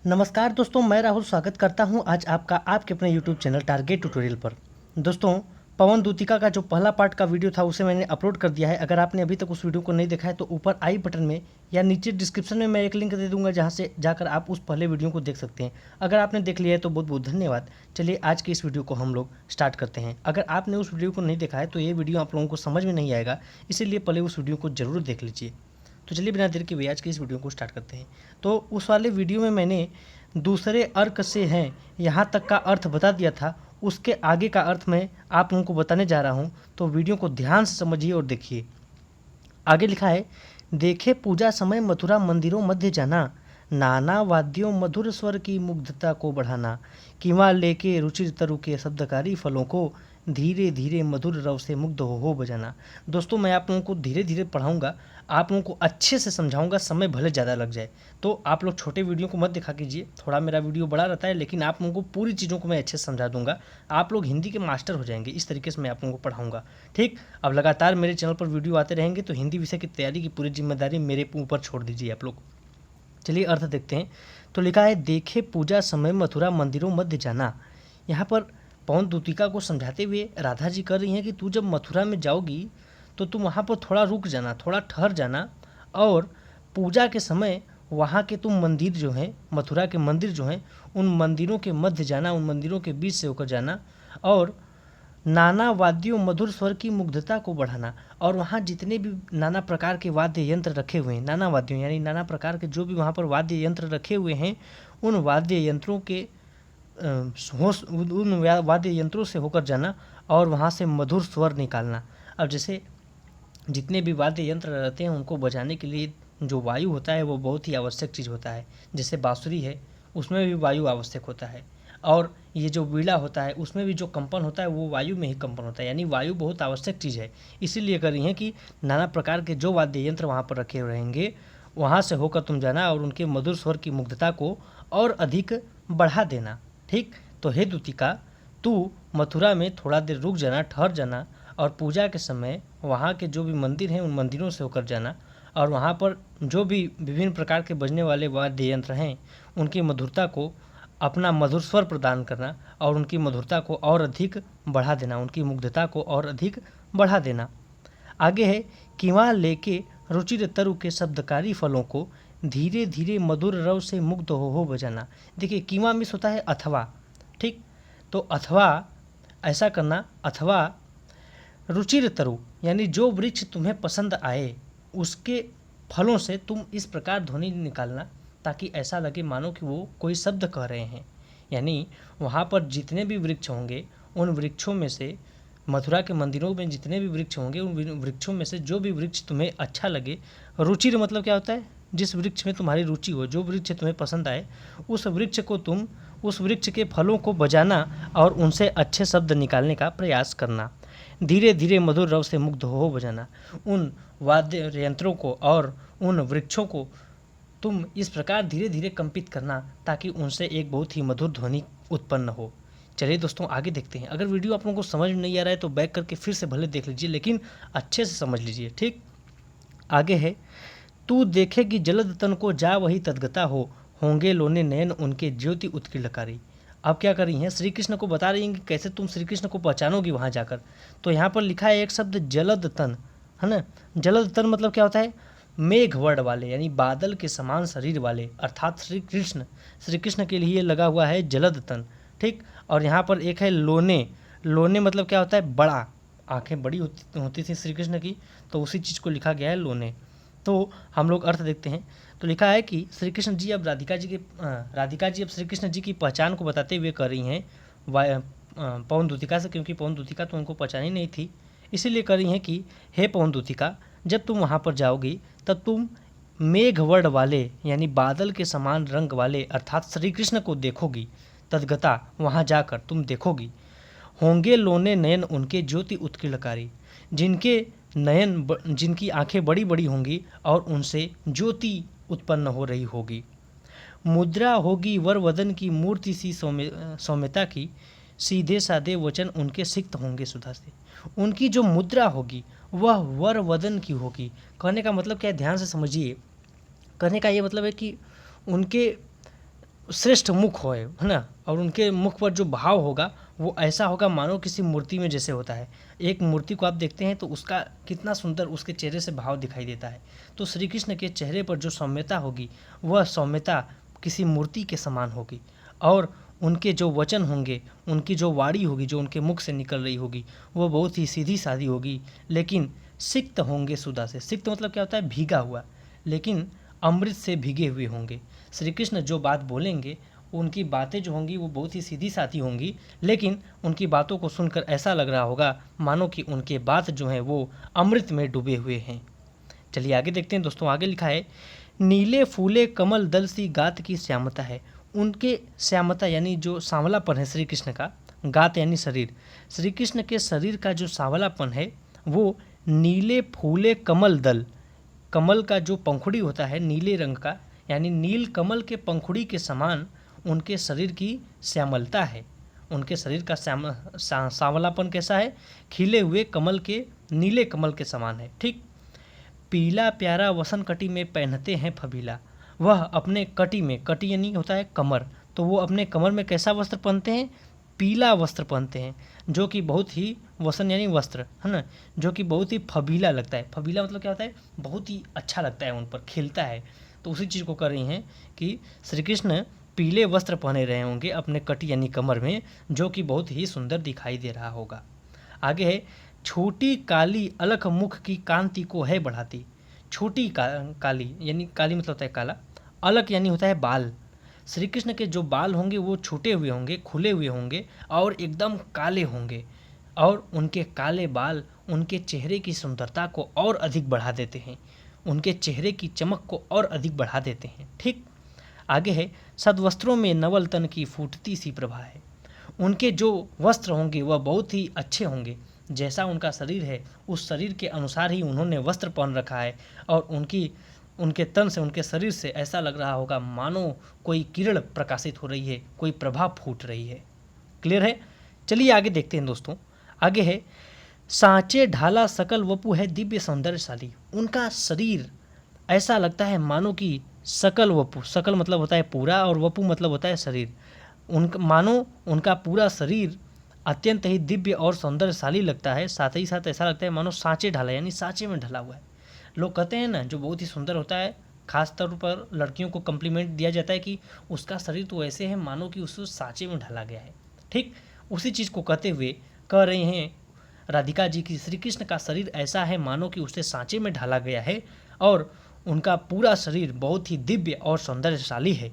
नमस्कार दोस्तों, मैं राहुल स्वागत करता हूं आज आपका आपके अपने YouTube चैनल टारगेट ट्यूटोरियल पर। दोस्तों, पवन दूतिका का जो पहला पार्ट का वीडियो था उसे मैंने अपलोड कर दिया है। अगर आपने अभी तक उस वीडियो को नहीं देखा है तो ऊपर आई बटन में या नीचे डिस्क्रिप्शन में मैं एक लिंक दे दूंगा, जहां से जाकर आप उस पहले वीडियो को देख सकते हैं। अगर आपने देख लिया है तो बहुत बहुत धन्यवाद। चलिए आज की इस वीडियो को हम लोग स्टार्ट करते हैं। अगर आपने उस वीडियो को नहीं देखा है तो ये वीडियो आप लोगों को समझ में नहीं आएगा, इसीलिए पहले उस वीडियो को जरूर देख लीजिए। तो चलिए बिना देर के हुए आज की इस वीडियो को स्टार्ट करते हैं। तो उस वाले वीडियो में मैंने दूसरे अर्क से हैं यहाँ तक का अर्थ बता दिया था, उसके आगे का अर्थ मैं आप लोगों को बताने जा रहा हूँ। तो वीडियो को ध्यान से समझिए और देखिए। आगे लिखा है, देखे पूजा समय मथुरा मंदिरों मध्य जाना, नाना वाद्यों मधुर स्वर की मुग्धता को बढ़ाना, कीमा लेके रुचिर तरु के शब्दकारी फलों को धीरे धीरे मधुर रव से मुग्ध हो बजाना। दोस्तों, मैं आप लोगों को धीरे धीरे पढ़ाऊंगा, आप लोगों को अच्छे से समझाऊंगा, समय भले ज़्यादा लग जाए। तो आप लोग छोटे वीडियो को मत दिखा कीजिए, थोड़ा मेरा वीडियो बड़ा रहता है, लेकिन आप लोगों को पूरी चीज़ों को मैं अच्छे से समझा दूंगा। आप लोग हिंदी के मास्टर हो जाएंगे, इस तरीके से मैं आप लोगों को पढ़ाऊंगा। ठीक, अब लगातार मेरे चैनल पर वीडियो आते रहेंगे तो हिंदी विषय की तैयारी की पूरी जिम्मेदारी मेरे ऊपर छोड़ दीजिए आप लोग। चलिए अर्थ देखते हैं। तो लिखा है, देखे पूजा समय मथुरा मंदिरों मध्य जाना। यहाँ पर पवन दूतिका को समझाते हुए राधा जी कर रही हैं कि तू जब मथुरा में जाओगी तो तुम वहाँ पर थोड़ा रुक जाना, थोड़ा ठहर जाना, और पूजा के समय वहाँ के तुम मंदिर जो हैं, मथुरा के मंदिर जो हैं, उन मंदिरों के मध्य जाना, उन मंदिरों के बीच से होकर जाना, और नाना वाद्यों मधुर स्वर की मुग्धता को बढ़ाना। और वहाँ जितने भी नाना प्रकार के वाद्य यंत्र रखे हुए हैं, नाना वाद्यों यानी नाना प्रकार के जो भी वहाँ पर वाद्य यंत्र रखे हुए हैं, उन वाद्य यंत्रों के उन वाद्य यंत्रों से होकर जाना और वहाँ से मधुर स्वर निकालना। अब जैसे जितने भी वाद्य यंत्र रहते हैं उनको बजाने के लिए जो वायु होता है वो बहुत ही आवश्यक चीज़ होता है। जैसे बांसुरी है, उसमें भी वायु आवश्यक होता है, और ये जो वीणा होता है उसमें भी जो कंपन होता है वो वायु में ही कंपन होता है, यानी वायु बहुत आवश्यक चीज़ है। इसीलिए कर रही हैं कि नाना प्रकार के जो वाद्य यंत्र वहाँ पर रखे रहेंगे वहाँ से होकर तुम जाना और उनके मधुर स्वर की मुग्धता को और अधिक बढ़ा देना। ठीक, तो हे दूतिका, तू मथुरा में थोड़ा देर रुक जाना, ठहर जाना, और पूजा के समय वहाँ के जो भी मंदिर हैं उन मंदिरों से होकर जाना, और वहाँ पर जो भी विभिन्न प्रकार के बजने वाले वाद्य यंत्र हैं उनकी मधुरता को अपना मधुर स्वर प्रदान करना और उनकी मधुरता को और अधिक बढ़ा देना, उनकी मुग्धता को और अधिक बढ़ा देना। आगे है, कीवा लेके रुचिर तरु के शब्दकारी फलों को धीरे धीरे मधुर रव से मुग्ध हो बजाना। देखिए, कीवा मिस होता है अथवा। ठीक, तो अथवा ऐसा करना, अथवा रुचिर तरु यानी जो वृक्ष तुम्हें पसंद आए उसके फलों से तुम इस प्रकार ध्वनि निकालना ताकि ऐसा लगे मानो कि वो कोई शब्द कह रहे हैं। यानी वहाँ पर जितने भी वृक्ष होंगे उन वृक्षों में से, मथुरा के मंदिरों में जितने भी वृक्ष होंगे उन वृक्षों में से जो भी वृक्ष तुम्हें अच्छा लगे, रुचिर मतलब क्या होता है, जिस वृक्ष में तुम्हारी रुचि हो, जो वृक्ष तुम्हें पसंद आए, उस वृक्ष को तुम उस वृक्ष के फलों को बजाना और उनसे अच्छे शब्द निकालने का प्रयास करना। धीरे धीरे मधुर रव से मुग्ध हो बजाना। उन वाद्य यंत्रों को और उन वृक्षों को तुम इस प्रकार धीरे धीरे कंपित करना ताकि उनसे एक बहुत ही मधुर ध्वनि उत्पन्न हो। चलिए दोस्तों आगे देखते हैं। अगर वीडियो आप लोगों को समझ में नहीं आ रहा है तो बैक करके फिर से भले देख लीजिए, लेकिन अच्छे से समझ लीजिए। ठीक, आगे है, तू देखेगी जलद तन को जा वही तदगता हो, होंगे लोने नयन उनके ज्योति उत्कीर्णकारी। अब क्या कर रही हैं, श्री कृष्ण को बता रही हैं कि कैसे तुम श्री कृष्ण को पहचानोगी वहाँ जाकर। तो यहाँ पर लिखा है एक शब्द जलद तन, है ना। जलद तन मतलब क्या होता है, मेघ वर्ण वाले यानी बादल के समान शरीर वाले, अर्थात श्री कृष्ण के लिए लगा हुआ है जलद तन। ठीक, और यहाँ पर एक है लोने। लोने मतलब क्या होता है, बड़ा, आंखें बड़ी होती थी श्री कृष्ण की, तो उसी चीज़ को लिखा गया है लोने। तो हम लोग अर्थ देखते हैं। तो लिखा है कि श्री कृष्ण जी अब राधिका जी अब श्री कृष्ण जी की पहचान को बताते हुए कर रही हैं पवन दूतिका से, क्योंकि पवन दूतिका तो उनको पहचानी नहीं थी, इसीलिए कर रही हैं कि हे पवन दूतिका, जब तुम वहाँ पर जाओगी तब तुम मेघवर्ण वाले यानी बादल के समान रंग वाले अर्थात श्री कृष्ण को देखोगी। तदगता वहाँ जाकर तुम देखोगी। होंगे लोने नयन उनके ज्योति उत्कीर्णकारी, जिनकी आंखें बड़ी बड़ी होंगी और उनसे ज्योति उत्पन्न हो रही होगी। मुद्रा होगी वर वदन की मूर्ति सी सौम्यता की, सीधे साधे वचन उनके सिक्त होंगे सुधा से। उनकी जो मुद्रा होगी वह वर वदन की होगी। कहने का मतलब क्या है, ध्यान से समझिए। कहने का ये मतलब है कि उनके श्रेष्ठ मुख होए, है ना, और उनके मुख पर जो भाव होगा वो ऐसा होगा मानो किसी मूर्ति में जैसे होता है। एक मूर्ति को आप देखते हैं तो उसका कितना सुंदर उसके चेहरे से भाव दिखाई देता है। तो श्री कृष्ण के चेहरे पर जो सौम्यता होगी वह सौम्यता किसी मूर्ति के समान होगी, और उनके जो वचन होंगे, उनकी जो वाणी होगी, जो उनके मुख से निकल रही होगी, वो बहुत ही सीधी सादी होगी, लेकिन सिक्त होंगे सुधा से। सिक्त मतलब क्या होता है? भीगा हुआ, लेकिन अमृत से भीगे हुए होंगे। श्री कृष्ण जो बात बोलेंगे, उनकी बातें जो होंगी वो बहुत ही सीधी सादी होंगी, लेकिन उनकी बातों को सुनकर ऐसा लग रहा होगा मानो कि उनके बात जो हैं वो अमृत में डूबे हुए हैं। चलिए आगे देखते हैं दोस्तों। आगे लिखा है, नीले फूले कमल दल सी गात की श्यामता है। उनके श्यामता यानी जो सांवलापन है श्री कृष्ण का, गात यानी शरीर, श्री कृष्ण के शरीर का जो सांवलापन है वो नीले फूले कमल दल, कमल का जो पंखुड़ी होता है नीले रंग का, यानी नील कमल के पंखुड़ी के समान उनके शरीर की श्यामलता है। उनके शरीर का सांवलापन कैसा है? खिले हुए कमल के, नीले कमल के समान है। ठीक, पीला प्यारा वसन कटी में पहनते हैं फबीला। वह अपने कटी में, कटी यानी होता है कमर, तो वो अपने कमर में कैसा वस्त्र पहनते हैं? पीला वस्त्र पहनते हैं, जो कि बहुत ही, वसन यानी वस्त्र, है ना, जो कि बहुत ही फबीला लगता है। फबीला मतलब क्या होता है? बहुत ही अच्छा लगता है, उन पर खिलता है। तो उसी चीज़ को कर रही हैं कि श्री कृष्ण पीले वस्त्र पहने रहे होंगे अपने कटी यानी कमर में, जो कि बहुत ही सुंदर दिखाई दे रहा होगा। आगे है, छोटी काली अलख मुख की कांति को है बढ़ाती। छोटी काली यानी, काली मतलब होता है काला, अलख यानी होता है बाल। श्री कृष्ण के जो बाल होंगे वो छूटे हुए होंगे, खुले हुए होंगे और एकदम काले होंगे, और उनके काले बाल उनके चेहरे की सुंदरता को और अधिक बढ़ा देते हैं, उनके चेहरे की चमक को और अधिक बढ़ा देते हैं। ठीक, आगे है, सदवस्त्रों में नवल तन की फूटती सी प्रभा है। उनके जो वस्त्र होंगे वह बहुत ही अच्छे होंगे, जैसा उनका शरीर है उस शरीर के अनुसार ही उन्होंने वस्त्र पहन रखा है, और उनके तन से, उनके शरीर से ऐसा लग रहा होगा मानो कोई किरण प्रकाशित हो रही है, कोई प्रभा फूट रही है। क्लियर है? चलिए आगे देखते हैं दोस्तों। आगे है, सांचे ढाला सकल वपु है दिव्य सौंदर्यशाली। उनका शरीर ऐसा लगता है मानो कि सकल वपु, सकल मतलब होता है पूरा और वपु मतलब होता है शरीर, मानो उनका पूरा शरीर अत्यंत ही दिव्य और सौंदर्यशाली लगता है। साथ ही साथ ऐसा लगता है मानो सांचे ढाला, यानी सांचे में ढला हुआ है। लोग कहते हैं ना, जो बहुत ही सुंदर होता है, खास तौर पर लड़कियों को कम्प्लीमेंट दिया जाता है कि उसका शरीर तो ऐसे है मानो कि उस सांचे में ढला गया है। ठीक, उसी चीज़ को कहते हुए कह रहे हैं राधिका जी की श्री कृष्ण का शरीर ऐसा है मानो कि उसे सांचे में ढाला गया है, और उनका पूरा शरीर बहुत ही दिव्य और सौंदर्यशाली है।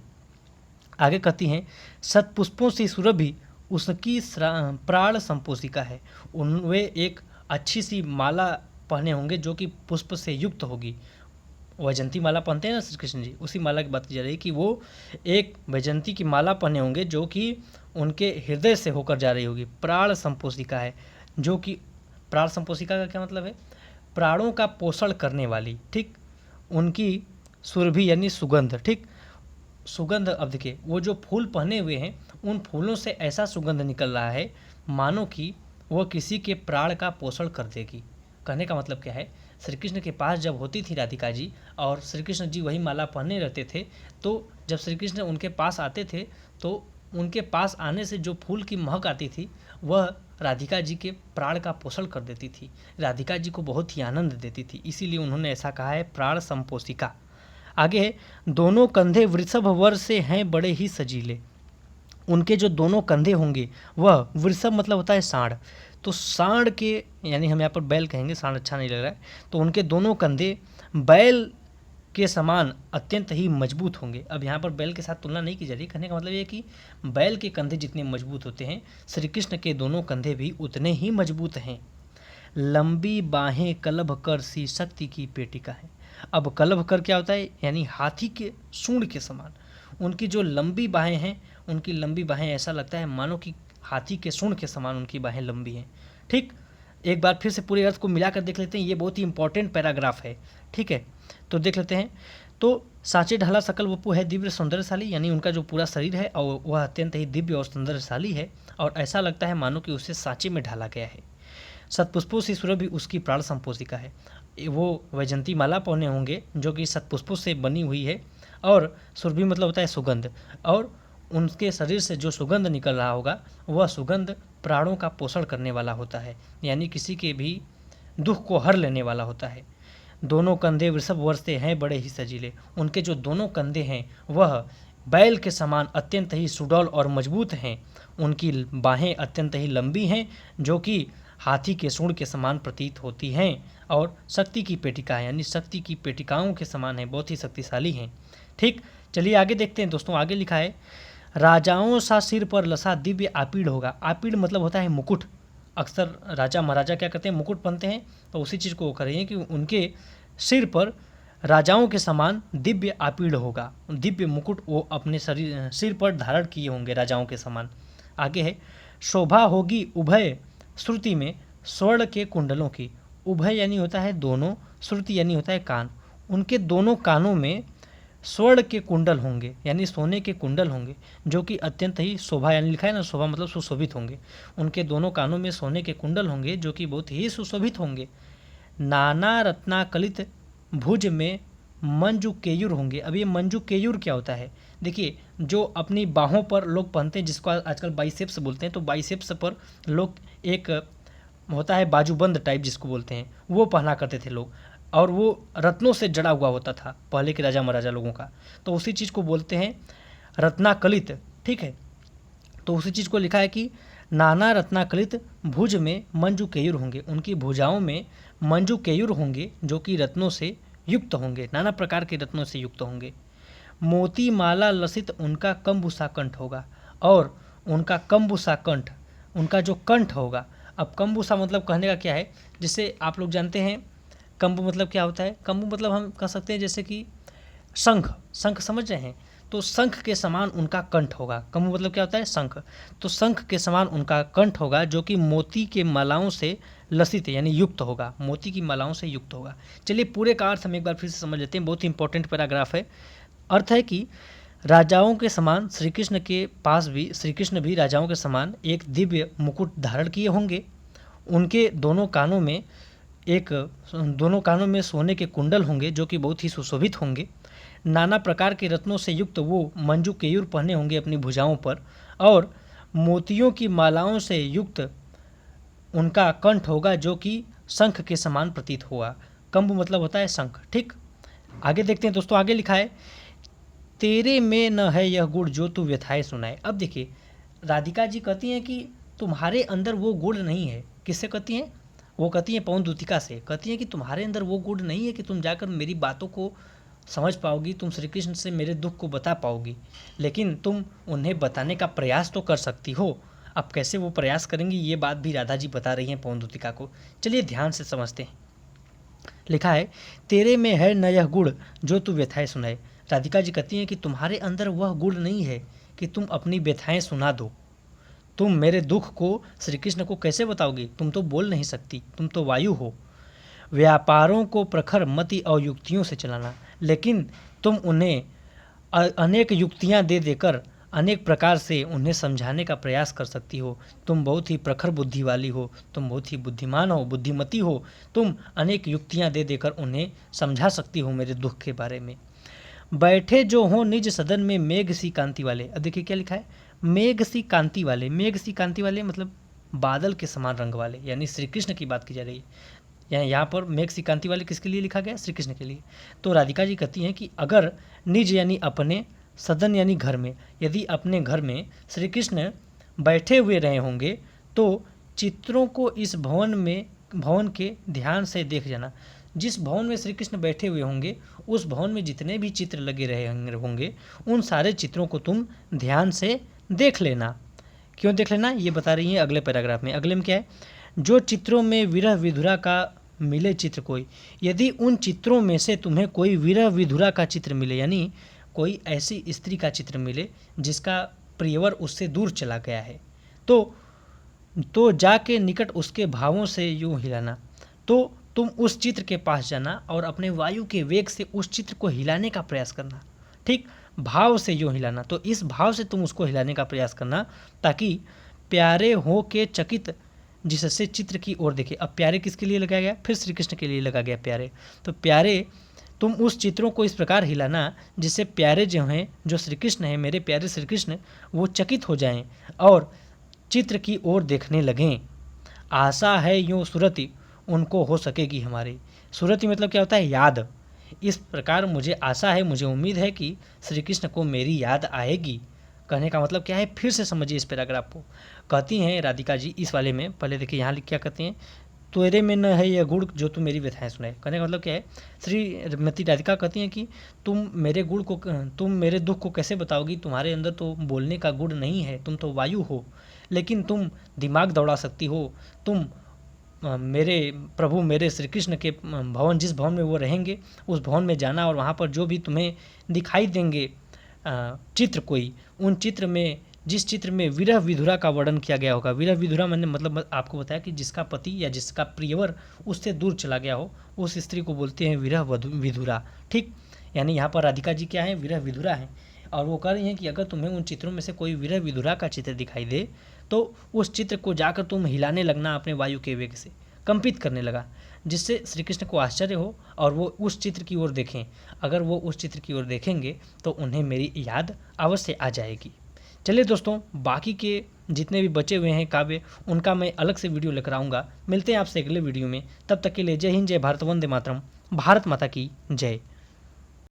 आगे कहती हैं, सतपुष्पों से सुरभि उसकी प्राण संपोषिका है। वे एक अच्छी सी माला पहने होंगे जो कि पुष्प से युक्त होगी। वैजंती माला पहनते हैं ना श्री कृष्ण जी, उसी माला की बात की जा रही है कि वो एक वैजंती की माला पहने होंगे जो कि उनके हृदय से होकर जा रही होगी। प्राण संपोषिका है, जो कि प्राण संपोषिका का क्या मतलब है? प्राणों का पोषण करने वाली। ठीक, उनकी सुरभि यानी सुगंध। ठीक, सुगंध, अब देखिए वो जो फूल पहने हुए हैं उन फूलों से ऐसा सुगंध निकल रहा है मानो कि वह किसी के प्राण का पोषण कर देगी। कहने का मतलब क्या है? श्री कृष्ण के पास जब होती थी राधिका जी और श्री कृष्ण जी वही माला पहने रहते थे, तो जब श्री कृष्ण उनके पास आते थे तो उनके पास आने से जो फूल की महक आती थी वह राधिका जी के प्राण का पोषण कर देती थी, राधिका जी को बहुत ही आनंद देती थी। इसीलिए उन्होंने ऐसा कहा है, प्राण संपोषिका। आगे है, दोनों कंधे वृषभ वर से हैं बड़े ही सजीले। उनके जो दोनों कंधे होंगे वह, वृषभ मतलब होता है सांड, तो सांड के, यानी हम यहाँ पर बैल कहेंगे, सांड अच्छा नहीं लग रहा है, तो उनके दोनों कंधे बैल के समान अत्यंत ही मजबूत होंगे। अब यहाँ पर बैल के साथ तुलना नहीं की जा रही, कहने का मतलब ये कि बैल के कंधे जितने मजबूत होते हैं श्री कृष्ण के दोनों कंधे भी उतने ही मजबूत हैं। लंबी बाहें कलभ कर सी शक्ति की पेटिका है। अब कलभ कर क्या होता है? यानी हाथी के सूंड के समान उनकी जो लंबी बाहें हैं, उनकी लंबी बाहें ऐसा लगता है मानो कि हाथी के सूंड के समान उनकी बाहें लंबी हैं। ठीक, एक बार फिर से पूरे अर्थ को मिलाकर देख लेते हैं, ये बहुत ही इंपॉर्टेंट पैराग्राफ है। ठीक है, तो देख लेते हैं। तो सांचे ढाला सकल वपु है दिव्य सौंदर्यशाली, यानी उनका जो पूरा शरीर है और वह अत्यंत ही दिव्य और सौंदर्यशाली है, और ऐसा लगता है मानो कि उसे सांचे में ढाला गया है। सतपुष्पों से सुरभि उसकी प्राण संपोषिका है। वो वैजंती माला पहने होंगे जो कि सतपुष्पों से बनी हुई है, और सुरभि मतलब होता है सुगंध, और उनके शरीर से जो सुगंध निकल रहा होगा वह सुगंध प्राणों का पोषण करने वाला होता है, यानी किसी के भी दुख को हर लेने वाला होता है। दोनों कंधे वृषभ वर्षते हैं बड़े ही सजीले, उनके जो दोनों कंधे हैं वह बैल के समान अत्यंत ही सुडौल और मजबूत हैं। उनकी बाहें अत्यंत ही लंबी हैं जो कि हाथी के सूंड के समान प्रतीत होती हैं और शक्ति की पेटिका यानी शक्ति की पेटिकाओं के समान है, बहुत ही शक्तिशाली हैं। ठीक, चलिए आगे देखते हैं दोस्तों। आगे लिखा है राजाओं सा सिर पर लसा दिव्य आपीड़ होगा। आपीड़ मतलब होता है मुकुट। अक्सर राजा महाराजा क्या करते हैं, मुकुट पहनते हैं, तो उसी चीज़ को वो कर रही हैं कि उनके सिर पर राजाओं के समान दिव्य आपीड़ होगा, दिव्य मुकुट वो अपने सिर पर धारण किए होंगे राजाओं के समान। आगे है शोभा होगी उभय श्रुति में स्वर्ण के कुंडलों की। उभय यानी होता है दोनों, श्रुति यानी होता है कान। उनके दोनों कानों में स्वर्ण के कुंडल होंगे यानी सोने के कुंडल होंगे जो कि अत्यंत ही शोभा, यानी लिखा है ना शोभा मतलब सुशोभित होंगे। उनके दोनों कानों में सोने के कुंडल होंगे जो कि बहुत ही सुशोभित होंगे। नाना रत्नाकलित भुज में मंजू केयूर होंगे। अब ये मंजू केयूर क्या होता है, देखिए जो अपनी बाहों पर लोग पहनते हैं जिसको आजकल बाइसेप्स बोलते हैं, तो बाइसेप्स पर लोग एक होता है बाजूबंद टाइप जिसको बोलते हैं, वो पहना करते थे लोग, और वो रत्नों से जड़ा हुआ होता था पहले के राजा महाराजा लोगों का, तो उसी चीज़ को बोलते हैं रत्नाकलित। ठीक है, तो उसी चीज़ को लिखा है कि नाना रत्नाकलित भुज में मंजू केयूर होंगे। उनकी भुजाओं में मंजू केयूर होंगे जो कि रत्नों से युक्त होंगे, नाना प्रकार के रत्नों से युक्त होंगे। मोती माला लसित उनका कंबुसा कंठ होगा, और उनका कंबुसा कंठ, उनका जो कंठ होगा। अब कंबुसा मतलब कहने का क्या है, जैसे आप लोग जानते हैं कंबु मतलब क्या होता है। कंबु मतलब हम कह सकते हैं जैसे कि शंख, शंख समझ रहे हैं, तो शंख के समान उनका कंठ होगा। कंबु मतलब क्या होता है, शंख, तो शंख के समान उनका कंठ होगा जो कि मोती के मालाओं से लसित यानी युक्त होगा, मोती की मालाओं से युक्त होगा। चलिए पूरे का अर्थ हम एक बार फिर से समझ लेते हैं, बहुत ही इंपॉर्टेंट पैराग्राफ है। अर्थ है कि राजाओं के समान श्री कृष्ण के पास भी, श्री कृष्ण भी राजाओं के समान एक दिव्य मुकुट धारण किए होंगे। उनके दोनों कानों में सोने के कुंडल होंगे जो कि बहुत ही सुशोभित होंगे। नाना प्रकार के रत्नों से युक्त वो मंजू केयूर पहने होंगे अपनी भुजाओं पर, और मोतियों की मालाओं से युक्त उनका कंठ होगा जो कि शंख के समान प्रतीत हुआ। कंब मतलब होता है शंख। ठीक, आगे देखते हैं दोस्तों। आगे लिखा है तेरे में न है यह गुण जो तू व्यथाएं सुनाए। अब देखिए राधिका जी कहती हैं कि तुम्हारे अंदर वो गुण नहीं है। किससे कहती हैं, वो कहती हैं पवन दूतिका से, कहती हैं कि तुम्हारे अंदर वो गुण नहीं है कि तुम जाकर मेरी बातों को समझ पाओगी, तुम श्री कृष्ण से मेरे दुख को बता पाओगी, लेकिन तुम उन्हें बताने का प्रयास तो कर सकती हो। अब कैसे वो प्रयास करेंगी ये बात भी राधा जी बता रही हैं पवन दूतिका को। चलिए ध्यान से समझते हैं। लिखा है तेरे में है न यह गुण जो तू व्यथाएं सुनाए। राधिका जी कहती हैं कि तुम्हारे अंदर वह गुण नहीं है कि तुम अपनी व्यथाएं सुना दो। तुम मेरे दुख को श्री कृष्ण को कैसे बताओगी, तुम तो बोल नहीं सकती, तुम तो वायु हो। व्यापारों को प्रखर मति और युक्तियों से चलाना, लेकिन तुम उन्हें अनेक युक्तियां दे देकर अनेक प्रकार से उन्हें समझाने का प्रयास कर सकती हो। तुम बहुत ही प्रखर बुद्धि वाली हो, तुम बहुत ही बुद्धिमान हो, बुद्धिमती हो, तुम अनेक युक्तियां दे देकर उन्हें समझा सकती हो मेरे दुख के बारे में। बैठे जो हों निज सदन में मेघ सी कांति वाले। अब देखिए क्या लिखा है, मेघ सी कांति वाले। मेघ सी कांति वाले मतलब बादल के समान रंग वाले, यानी श्री कृष्ण की बात की जा रही है। यहाँ पर मेघ सी कांति वाले किसके लिए लिखा गया, श्री कृष्ण के लिए। तो राधिका जी कहती हैं कि अगर निज यानी अपने, सदन यानी घर में, यदि अपने घर में श्री कृष्ण बैठे हुए रहे होंगे तो चित्रों को इस भवन के ध्यान से देख जाना। जिस भवन में श्री कृष्ण बैठे हुए होंगे उस भवन में जितने भी चित्र लगे रहे होंगे उन सारे चित्रों को तुम ध्यान से देख लेना। क्यों देख लेना ये बता रही है अगले पैराग्राफ में। अगले में क्या है, जो चित्रों में विरह विधुरा का मिले चित्र कोई, यदि उन चित्रों में से तुम्हें कोई विरह विधुरा का चित्र मिले, यानी कोई ऐसी स्त्री का चित्र मिले जिसका प्रियवर उससे दूर चला गया है, तो जाके निकट उसके भावों से यूं हिलाना। तो तुम उस चित्र के पास जाना और अपने वायु के वेग से उस चित्र को हिलाने का प्रयास करना। ठीक, भाव से यूं हिलाना, तो इस भाव से तुम उसको हिलाने का प्रयास करना ताकि प्यारे हो के चकित जिससे चित्र की ओर देखे। अब प्यारे किसके लिए लगाया गया, फिर श्री कृष्ण के लिए लगा गया प्यारे। तो प्यारे तुम उस चित्रों को इस प्रकार हिलाना जिससे प्यारे जो हैं, जो श्री कृष्ण हैं, मेरे प्यारे श्री कृष्ण, वो चकित हो जाएं और चित्र की ओर देखने लगें। आशा है यूँ सुरति उनको हो सकेगी हमारी। सुरति मतलब क्या होता है? याद। इस प्रकार मुझे आशा है, मुझे उम्मीद है कि श्री कृष्ण को मेरी याद आएगी। कहने का मतलब क्या है? फिर से समझिए इस पैराग्राफ को। कहती हैं राधिका जी इस वाले में, पहले देखिए यहाँ क्या कहती हैं, तेरे में न है यह गुण जो तू मेरी व्यथाएं सुनाए। कहने का मतलब क्या है? श्रीमती राधिका कहती हैं कि तुम मेरे दुख को कैसे बताओगी? तुम्हारे अंदर तो बोलने का गुण नहीं है, तुम तो वायु हो, लेकिन तुम दिमाग दौड़ा सकती हो। तुम मेरे प्रभु, मेरे श्री कृष्ण के भवन, जिस भवन में वो रहेंगे, उस भवन में जाना और वहाँ पर जो भी तुम्हें दिखाई देंगे चित्र, कोई उन चित्र में, जिस चित्र में विरह विधुरा का वर्णन किया गया होगा। विरह विधुरा मैंने मतलब आपको बताया कि जिसका पति या जिसका प्रियवर उससे दूर चला गया हो, उस स्त्री को बोलते हैं विरह विधुरा। ठीक, यानी यहाँ पर राधिका जी क्या है? विरह विधुरा है। और वो कह रही हैं कि अगर तुम्हें उन चित्रों में से कोई विरह विधुरा का चित्र दिखाई दे तो उस चित्र को जाकर तुम हिलाने लगना अपने वायु के वेग से, कंपित करने लगा, जिससे श्री कृष्ण को आश्चर्य हो और वो उस चित्र की ओर देखें। अगर वो उस चित्र की ओर देखेंगे तो उन्हें मेरी याद अवश्य आ जाएगी। चलिए दोस्तों, बाकी के जितने भी बचे हुए हैं काव्य, उनका मैं अलग से वीडियो लेकर आऊँगा। मिलते हैं आपसे अगले वीडियो में। तब तक के लिए जय हिंद, जय भारत, वंदे मातरम। भारत माता की जय।